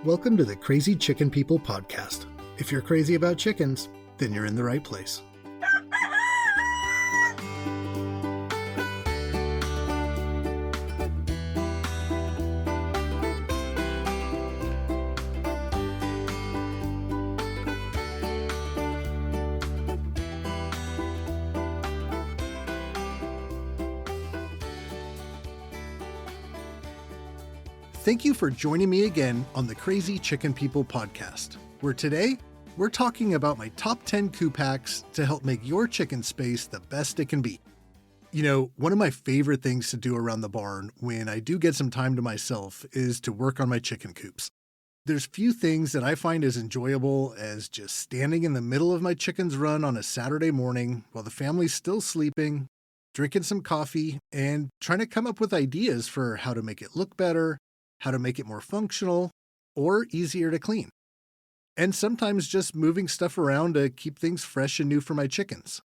Welcome to the Crazy Chicken People podcast. If you're crazy about chickens, then you're in the right place. Thank you for joining me again on the Crazy Chicken People podcast, where today we're talking about my top 10 coop hacks to help make your chicken space the best it can be. You know, one of my favorite things to do around the barn when I do get some time to myself is to work on my chicken coops. There's few things that I find as enjoyable as just standing in the middle of my chicken's run on a Saturday morning while the family's still sleeping, drinking some coffee, and trying to come up with ideas for how to make it look better, how to make it more functional, or easier to clean. And sometimes just moving stuff around to keep things fresh and new for my chickens.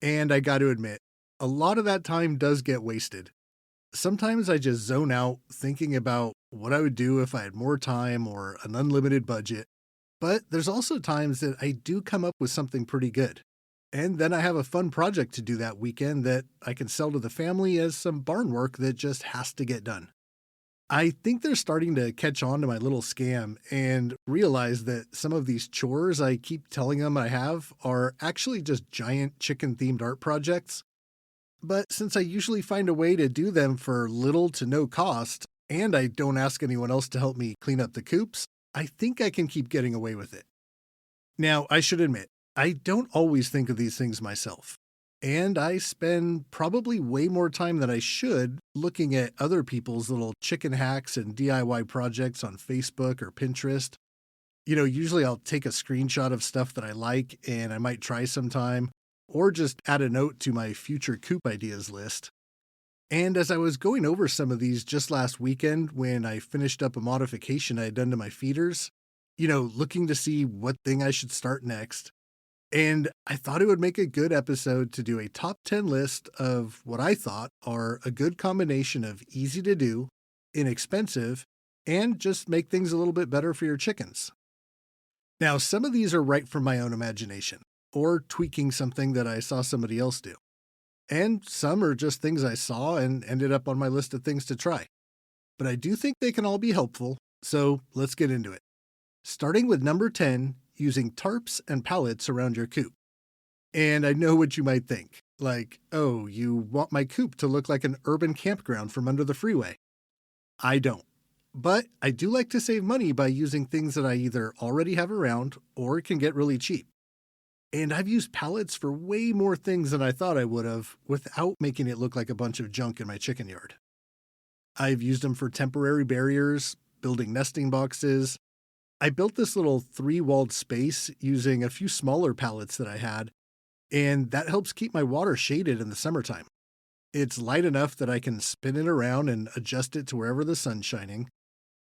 And I got to admit, a lot of that time does get wasted. Sometimes I just zone out thinking about what I would do if I had more time or an unlimited budget. But there's also times that I do come up with something pretty good. And then I have a fun project to do that weekend that I can sell to the family as some barn work that just has to get done. I think they're starting to catch on to my little scam and realize that some of these chores I keep telling them I have are actually just giant chicken-themed art projects. But since I usually find a way to do them for little to no cost, and I don't ask anyone else to help me clean up the coops, I think I can keep getting away with it. Now, I should admit, I don't always think of these things myself. And I spend probably way more time than I should looking at other people's little chicken hacks and DIY projects on Facebook or Pinterest. You know, usually I'll take a screenshot of stuff that I like and I might try sometime, or just add a note to my future coop ideas list. And as I was going over some of these just last weekend when I finished up a modification I had done to my feeders, looking to see what thing I should start next, and I thought it would make a good episode to do a top 10 list of what I thought are a good combination of easy to do, inexpensive, and just make things a little bit better for your chickens. Now, some of these are right from my own imagination, or tweaking something that I saw somebody else do. And some are just things I saw and ended up on my list of things to try. But I do think they can all be helpful, so let's get into it. Starting with number 10, using tarps and pallets around your coop. And I know what you might think, like, oh, you want my coop to look like an urban campground from under the freeway. I don't. But I do like to save money by using things that I either already have around or can get really cheap. And I've used pallets for way more things than I thought I would have without making it look like a bunch of junk in my chicken yard. I've used them for temporary barriers, building nesting boxes. I built this little 3-walled space using a few smaller pallets that I had, and that helps keep my water shaded in the summertime. It's light enough that I can spin it around and adjust it to wherever the sun's shining.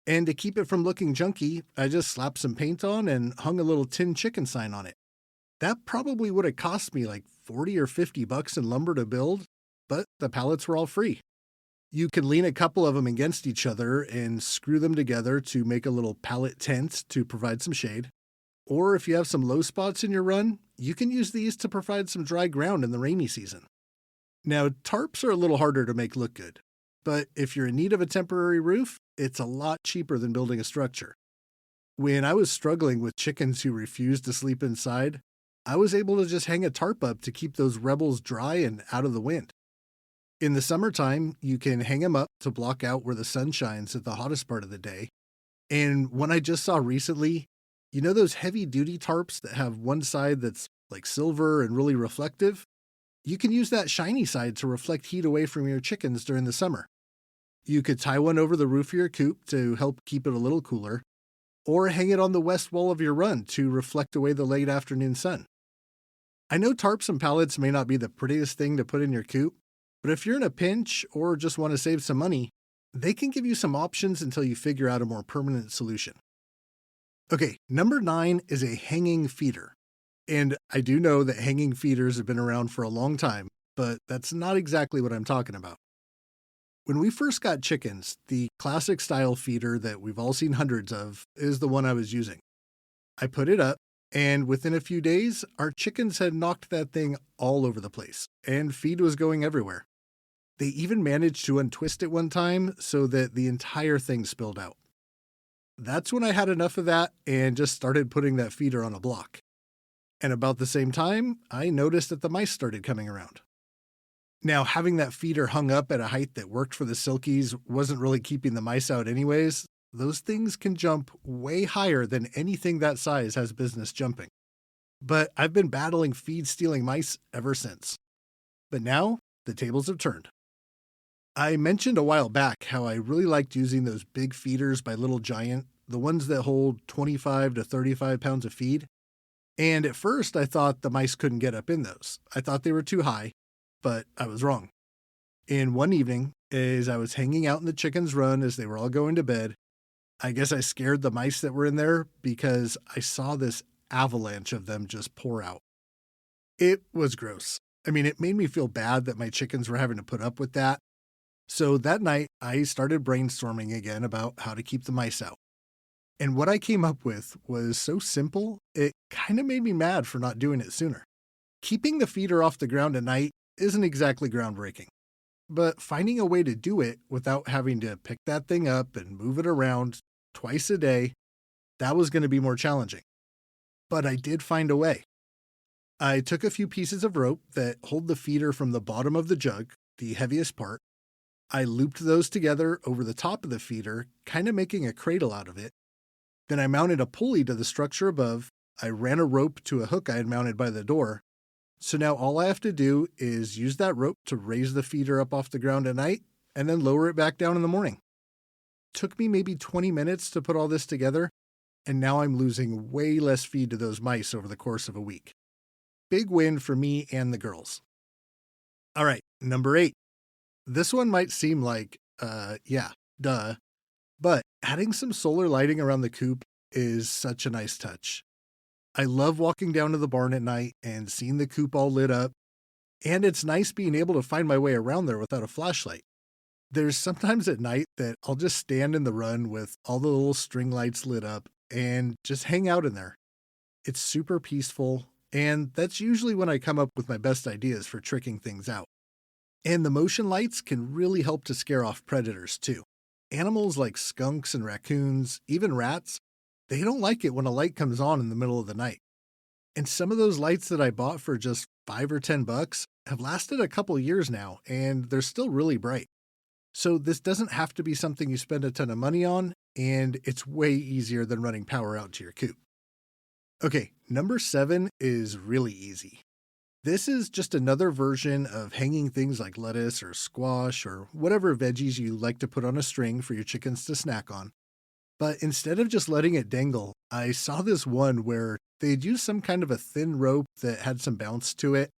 And to keep it from looking junky, I just slapped some paint on and hung a little tin chicken sign on it. That probably would have cost me like $40 or $50 in lumber to build, but the pallets were all free. You can lean a couple of them against each other and screw them together to make a little pallet tent to provide some shade. Or if you have some low spots in your run, you can use these to provide some dry ground in the rainy season. Now, tarps are a little harder to make look good, but if you're in need of a temporary roof, it's a lot cheaper than building a structure. When I was struggling with chickens who refused to sleep inside, I was able to just hang a tarp up to keep those rebels dry and out of the wind. In the summertime, you can hang them up to block out where the sun shines at the hottest part of the day. And one I just saw recently, you know those heavy-duty tarps that have one side that's like silver and really reflective? You can use that shiny side to reflect heat away from your chickens during the summer. You could tie one over the roof of your coop to help keep it a little cooler, or hang it on the west wall of your run to reflect away the late afternoon sun. I know tarps and pallets may not be the prettiest thing to put in your coop, but if you're in a pinch or just want to save some money, they can give you some options until you figure out a more permanent solution. Okay, number 9 is a hanging feeder. And I do know that hanging feeders have been around for a long time, but that's not exactly what I'm talking about. When we first got chickens, the classic style feeder that we've all seen hundreds of is the one I was using. I put it up, and within a few days, our chickens had knocked that thing all over the place, and feed was going everywhere. They even managed to untwist it one time so that the entire thing spilled out. That's when I had enough of that and just started putting that feeder on a block. And about the same time, I noticed that the mice started coming around. Now, having that feeder hung up at a height that worked for the silkies wasn't really keeping the mice out anyways. Those things can jump way higher than anything that size has business jumping. But I've been battling feed-stealing mice ever since. But now, the tables have turned. I mentioned a while back how I really liked using those big feeders by Little Giant, the ones that hold 25 to 35 pounds of feed. And at first, I thought the mice couldn't get up in those. I thought they were too high, but I was wrong. And one evening, as I was hanging out in the chickens' run as they were all going to bed, I guess I scared the mice that were in there because I saw this avalanche of them just pour out. It was gross. I mean, it made me feel bad that my chickens were having to put up with that. So that night, I started brainstorming again about how to keep the mice out. And what I came up with was so simple, it kind of made me mad for not doing it sooner. Keeping the feeder off the ground at night isn't exactly groundbreaking, but finding a way to do it without having to pick that thing up and move it around twice a day, that was going to be more challenging. But I did find a way. I took a few pieces of rope that hold the feeder from the bottom of the jug, the heaviest part. I looped those together over the top of the feeder, kind of making a cradle out of it. Then I mounted a pulley to the structure above. I ran a rope to a hook I had mounted by the door. So now all I have to do is use that rope to raise the feeder up off the ground at night and then lower it back down in the morning. Took me maybe 20 minutes to put all this together, and now I'm losing way less feed to those mice over the course of a week. Big win for me and the girls. All right, number 8. This one might seem like, duh. But adding some solar lighting around the coop is such a nice touch. I love walking down to the barn at night and seeing the coop all lit up, and it's nice being able to find my way around there without a flashlight. There's sometimes at night that I'll just stand in the run with all the little string lights lit up and just hang out in there. It's super peaceful, and that's usually when I come up with my best ideas for tricking things out. And the motion lights can really help to scare off predators too. Animals like skunks and raccoons, even rats, they don't like it when a light comes on in the middle of the night. And some of those lights that I bought for just $5 or $10 have lasted a couple years now, and they're still really bright. So this doesn't have to be something you spend a ton of money on, and it's way easier than running power out to your coop. Okay, number 7 is really easy. This is just another version of hanging things like lettuce or squash or whatever veggies you like to put on a string for your chickens to snack on. But instead of just letting it dangle, I saw this one where they'd used some kind of a thin rope that had some bounce to it,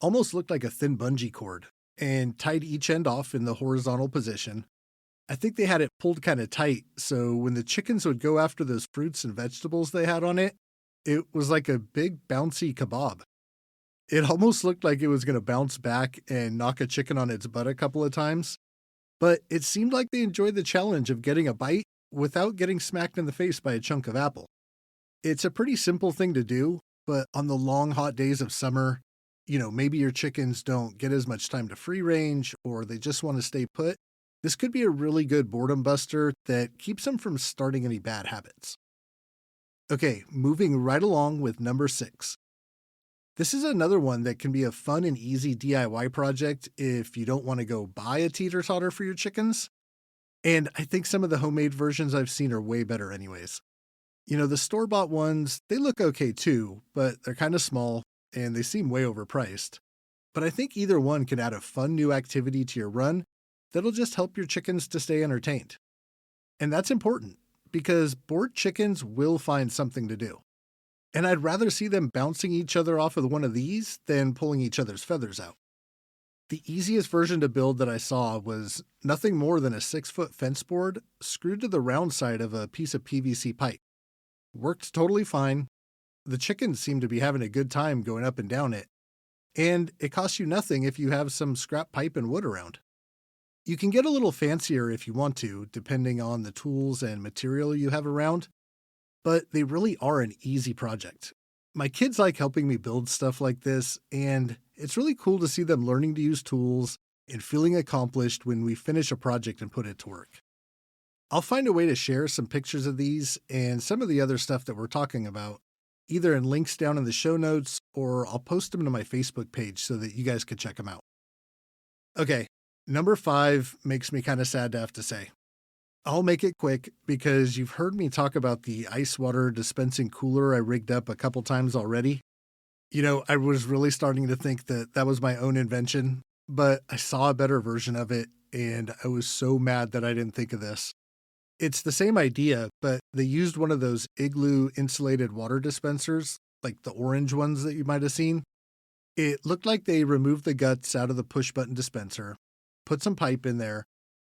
almost looked like a thin bungee cord, and tied each end off in the horizontal position. I think they had it pulled kind of tight, so when the chickens would go after those fruits and vegetables they had on it, it was like a big bouncy kebab. It almost looked like it was going to bounce back and knock a chicken on its butt a couple of times, but it seemed like they enjoyed the challenge of getting a bite without getting smacked in the face by a chunk of apple. It's a pretty simple thing to do, but on the long hot days of summer, maybe your chickens don't get as much time to free range or they just want to stay put. This could be a really good boredom buster that keeps them from starting any bad habits. Okay, moving right along with number 6. This is another one that can be a fun and easy DIY project if you don't want to go buy a teeter totter for your chickens. And I think some of the homemade versions I've seen are way better anyways. The store-bought ones, they look okay too, but they're kind of small and they seem way overpriced. But I think either one can add a fun new activity to your run that'll just help your chickens to stay entertained. And that's important because bored chickens will find something to do. And I'd rather see them bouncing each other off of one of these than pulling each other's feathers out. The easiest version to build that I saw was nothing more than a 6-foot fence board screwed to the round side of a piece of PVC pipe. Worked totally fine. The chickens seemed to be having a good time going up and down it. And it costs you nothing if you have some scrap pipe and wood around. You can get a little fancier if you want to, depending on the tools and material you have around, but they really are an easy project. My kids like helping me build stuff like this, and it's really cool to see them learning to use tools and feeling accomplished when we finish a project and put it to work. I'll find a way to share some pictures of these and some of the other stuff that we're talking about, either in links down in the show notes or I'll post them to my Facebook page so that you guys can check them out. Okay, number 5 makes me kind of sad to have to say. I'll make it quick because you've heard me talk about the ice water dispensing cooler I rigged up a couple times already. I was really starting to think that that was my own invention, but I saw a better version of it and I was so mad that I didn't think of this. It's the same idea, but they used one of those igloo insulated water dispensers, like the orange ones that you might have seen. It looked like they removed the guts out of the push button dispenser, put some pipe in there,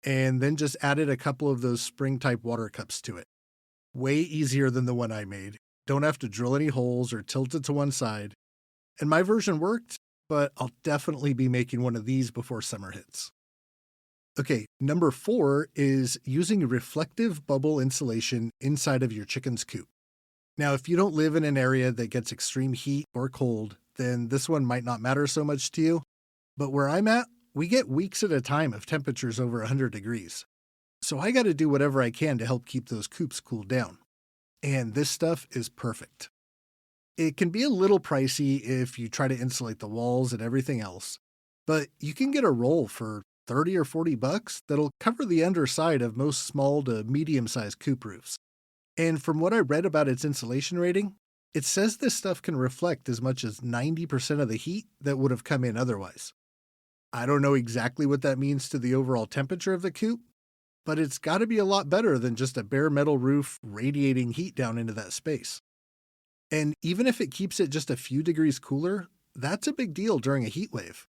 and then just added a couple of those spring type water cups to it. Way easier than the one I made. Don't have to drill any holes or tilt it to one side. And my version worked, but I'll definitely be making one of these before summer hits. Okay, number 4 is using reflective bubble insulation inside of your chicken's coop. Now, if you don't live in an area that gets extreme heat or cold, then this one might not matter so much to you. But where I'm at, we get weeks at a time of temperatures over 100 degrees. So I got to do whatever I can to help keep those coops cooled down. And this stuff is perfect. It can be a little pricey if you try to insulate the walls and everything else, but you can get a roll for 30 or 40 bucks that'll cover the underside of most small to medium-sized coop roofs. And from what I read about its insulation rating, it says this stuff can reflect as much as 90% of the heat that would have come in otherwise. I don't know exactly what that means to the overall temperature of the coop, but it's got to be a lot better than just a bare metal roof radiating heat down into that space. And even if it keeps it just a few degrees cooler, that's a big deal during a heat wave.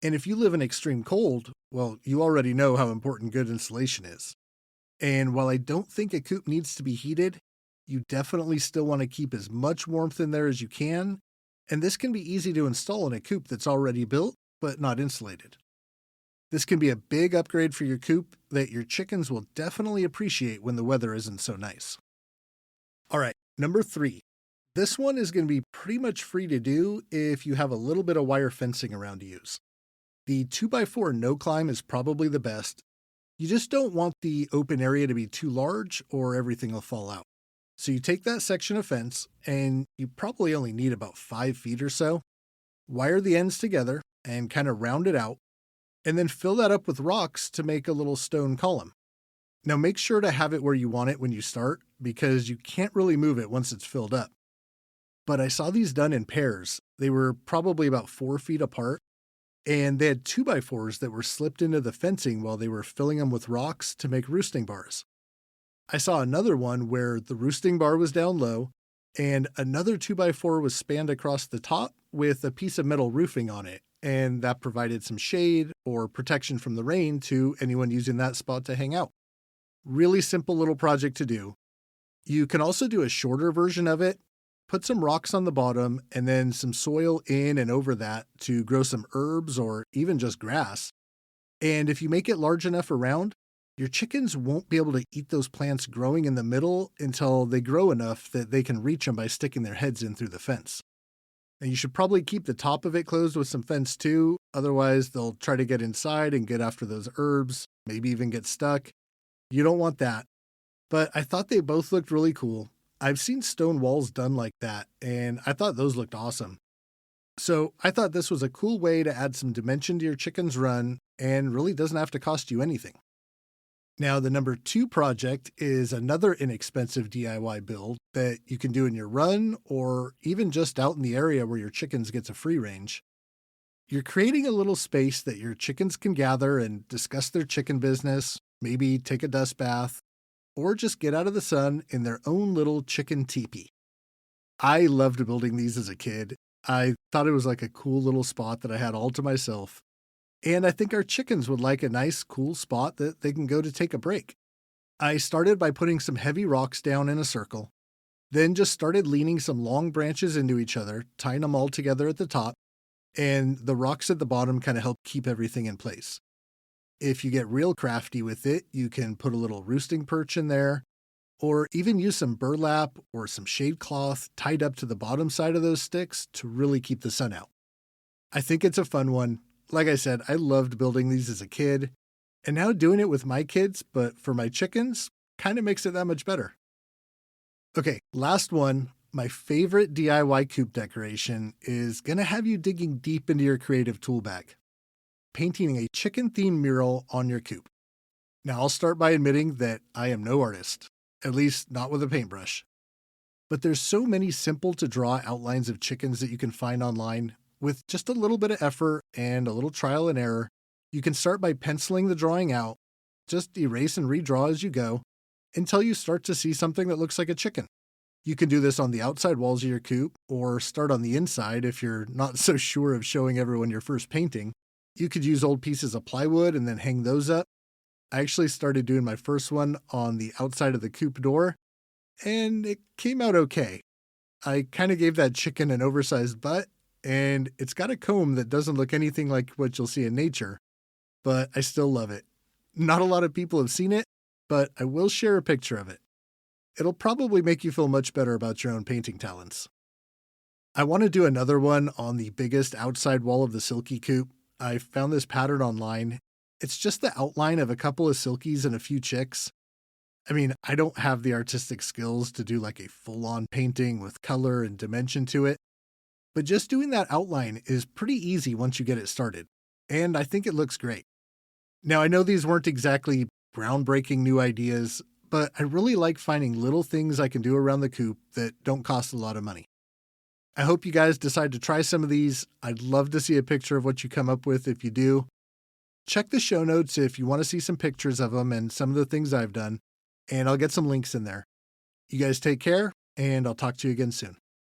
And if you live in extreme cold, well, you already know how important good insulation is. And while I don't think a coop needs to be heated, you definitely still want to keep as much warmth in there as you can, and this can be easy to install in a coop that's already built, but not insulated. This can be a big upgrade for your coop that your chickens will definitely appreciate when the weather isn't so nice. All right, number 3. This one is going to be pretty much free to do if you have a little bit of wire fencing around to use. The 2x4 no-climb is probably the best. You just don't want the open area to be too large or everything will fall out. So you take that section of fence, and you probably only need about 5 feet or so. Wire the ends together and kind of round it out, and then fill that up with rocks to make a little stone column. Now make sure to have it where you want it when you start, because you can't really move it once it's filled up. But I saw these done in pairs. They were probably about 4 feet apart, and they had 2x4s that were slipped into the fencing while they were filling them with rocks to make roosting bars. I saw another one where the roosting bar was down low, and another 2x4 was spanned across the top with a piece of metal roofing on it, and that provided some shade or protection from the rain to anyone using that spot to hang out. Really simple little project to do. You can also do a shorter version of it. Put some rocks on the bottom and then some soil in and over that to grow some herbs or even just grass. And if you make it large enough around, your chickens won't be able to eat those plants growing in the middle until they grow enough that they can reach them by sticking their heads in through the fence. And you should probably keep the top of it closed with some fence too, otherwise they'll try to get inside and get after those herbs, maybe even get stuck. You don't want that. But I thought they both looked really cool. I've seen stone walls done like that, and I thought those looked awesome. So I thought this was a cool way to add some dimension to your chicken's run and really doesn't have to cost you anything. Now, the number 2 project is another inexpensive DIY build that you can do in your run or even just out in the area where your chickens get to free range. You're creating a little space that your chickens can gather and discuss their chicken business, maybe take a dust bath, or just get out of the sun in their own little chicken teepee. I loved building these as a kid. I thought it was like a cool little spot that I had all to myself. And I think our chickens would like a nice, cool spot that they can go to take a break. I started by putting some heavy rocks down in a circle, then just started leaning some long branches into each other, tying them all together at the top, and the rocks at the bottom kind of help keep everything in place. If you get real crafty with it, you can put a little roosting perch in there, or even use some burlap or some shade cloth tied up to the bottom side of those sticks to really keep the sun out. I think it's a fun one. Like I said, I loved building these as a kid, and now doing it with my kids, but for my chickens, kind of makes it that much better. Okay, last one. My favorite DIY coop decoration is going to have you digging deep into your creative tool bag, painting a chicken-themed mural on your coop. Now, I'll start by admitting that I am no artist, at least not with a paintbrush. But there's so many simple-to-draw outlines of chickens that you can find online. With just a little bit of effort and a little trial and error, you can start by penciling the drawing out, just erase and redraw as you go, until you start to see something that looks like a chicken. You can do this on the outside walls of your coop, or start on the inside if you're not so sure of showing everyone your first painting. You could use old pieces of plywood and then hang those up. I actually started doing my first one on the outside of the coop door, and it came out okay. I kind of gave that chicken an oversized butt, and it's got a comb that doesn't look anything like what you'll see in nature, but I still love it. Not a lot of people have seen it, but I will share a picture of it. It'll probably make you feel much better about your own painting talents. I want to do another one on the biggest outside wall of the silky coop. I found this pattern online. It's just the outline of a couple of silkies and a few chicks. I mean, I don't have the artistic skills to do like a full-on painting with color and dimension to it, but just doing that outline is pretty easy once you get it started, and I think it looks great. Now, I know these weren't exactly groundbreaking new ideas, but I really like finding little things I can do around the coop that don't cost a lot of money. I hope you guys decide to try some of these. I'd love to see a picture of what you come up with if you do. Check the show notes if you want to see some pictures of them and some of the things I've done, and I'll get some links in there. You guys take care, and I'll talk to you again soon.